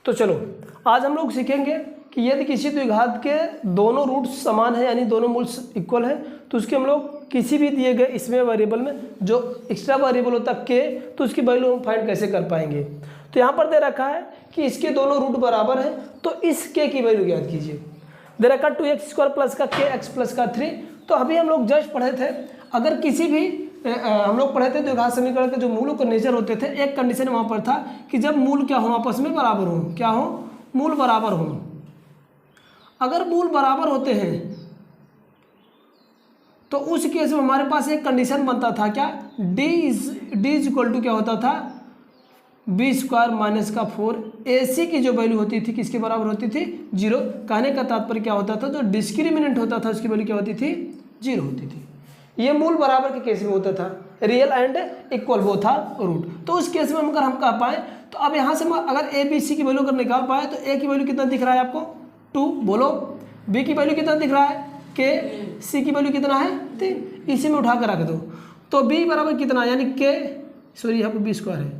तो चलो आज हम लोग सीखेंगे कि यदि किसी द्विघात के दोनों रूट्स समान है यानी दोनों मूल्य इक्वल है तो उसके हम लोग किसी भी दिए गए इसमें वेरिएबल में जो एक्स्ट्रा वेरिएबल होता है के, तो उसकी वैल्यू हम फाइंड कैसे कर पाएंगे। तो यहाँ पर दे रखा है कि इसके दोनों रूट बराबर हैं, तो इस के की वैल्यू ज्ञात कीजिए। दे रखा 2x² प्लस का के x प्लस का 3। तो अभी हम लोग जस्ट पढ़े थे, अगर किसी भी हम लोग पढ़े थे द्विघात समीकरण के जो मूलों के नेचर होते थे, एक कंडीशन वहाँ पर था कि जब मूल क्या हो आपस में बराबर हो, क्या हो, मूल बराबर हो। अगर मूल बराबर होते हैं तो उस केस में हमारे पास एक कंडीशन बनता था, क्या, d इज इक्वल टू क्या होता था, b² माइनस का 4। AC की जो वैल्यू होती थी किसके बराबर होती थी, 0। कहने का तात्पर्य क्या होता था, जो डिस्क्रिमिनेंट होता था उसकी वैल्यू क्या होती थी, 0 होती थी। ये मूल बराबर के केस में होता था, रियल एंड इक्वल वो था रूट। तो उस केस में अगर हम कह पाए तो अब यहाँ से अगर ABC की वैल्यू अगर निकाल पाए तो A की वैल्यू कितना दिख रहा है आपको, 2, बोलो। B की वैल्यू कितना दिख रहा है, K। C की वैल्यू कितना है, 3। इसी में उठा कर रख दो तो B बराबर कितना, यानी K, सॉरी यहाँ पर B² है,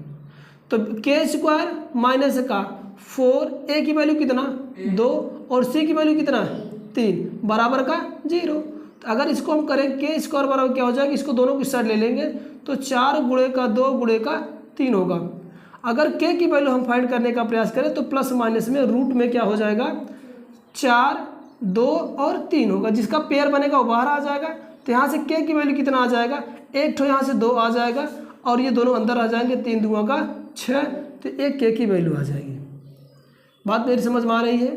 तो K² माइनस का 4, A की वैल्यू कितना, 2 और C की वैल्यू कितना, 3 बराबर का 0। तो अगर इसको हम करें K² बराबर क्या हो जाएगा, इसको दोनों की साइड ले लेंगे तो 4 गुणे का 2 गुणे का 3 होगा। अगर K की वैल्यू हम फाइंड करने का प्रयास करें तो प्लस माइनस में रूट में क्या हो जाएगा, 4, 2 और 3 होगा, जिसका पेयर बनेगा वो बाहर आ जाएगा। तो यहाँ से K की वैल्यू कितना आ जाएगा, एक ठो यहाँ से 2 आ जाएगा और ये दोनों अंदर आ जाएंगे, 3 दूँगा का 6, तो एक K की वैल्यू आ जाएगी। बात मेरी समझ में आ रही है,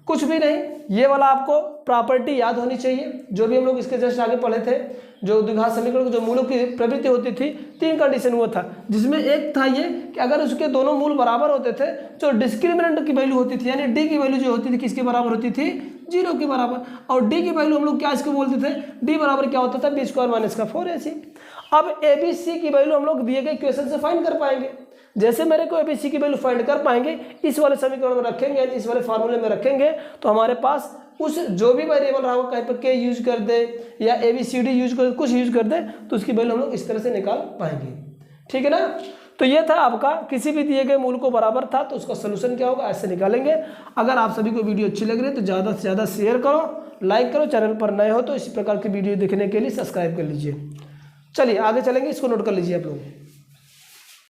कुछ भी नहीं, ये वाला आपको प्रॉपर्टी याद होनी चाहिए जो भी हम लोग इसके जस्ट आगे पढ़े थे। जो द्विघात समीकरण की जो मूलों की प्रवृत्ति होती थी, 3 कंडीशन हुआ था, जिसमें एक था ये कि अगर उसके दोनों मूल बराबर होते थे, जो डिस्क्रिमिनेंट की वैल्यू होती थी यानी D की वैल्यू जो होती थी किसके बराबर होती थी, 0 के बराबर। और D की वैल्यू हम लोग क्या इसको बोलते थे, D बराबर क्या होता था, b² माइनस का 4AC। अब ABC की वैल्यू हम लोग दिए गए क्वेश्चन से फाइंड कर पाएंगे। जैसे मेरे को ABC की वैल्यू फाइंड कर पाएंगे, इस वाले समीकरण में रखेंगे यानी इस वाले फार्मूले में रखेंगे, तो हमारे पास उस जो भी वेरिएबल रहा कहीं पर K यूज कर दे या ABCD यूज कर, कुछ यूज कर दे, तो उसकी वैल्यू हम लोग इस तरह से निकाल पाएंगे। ठीक है ना। तो ये था आपका, किसी भी दिए गए मूल को बराबर था तो उसका सोल्यूशन क्या होगा, ऐसे निकालेंगे। अगर आप सभी को वीडियो अच्छी लग रही है तो ज़्यादा से ज़्यादा शेयर करो, लाइक करो, चैनल पर नए हो तो इसी प्रकार की वीडियो देखने के लिए सब्सक्राइब कर लीजिए। चलिए आगे चलेंगे, इसको नोट कर लीजिए आप लोग।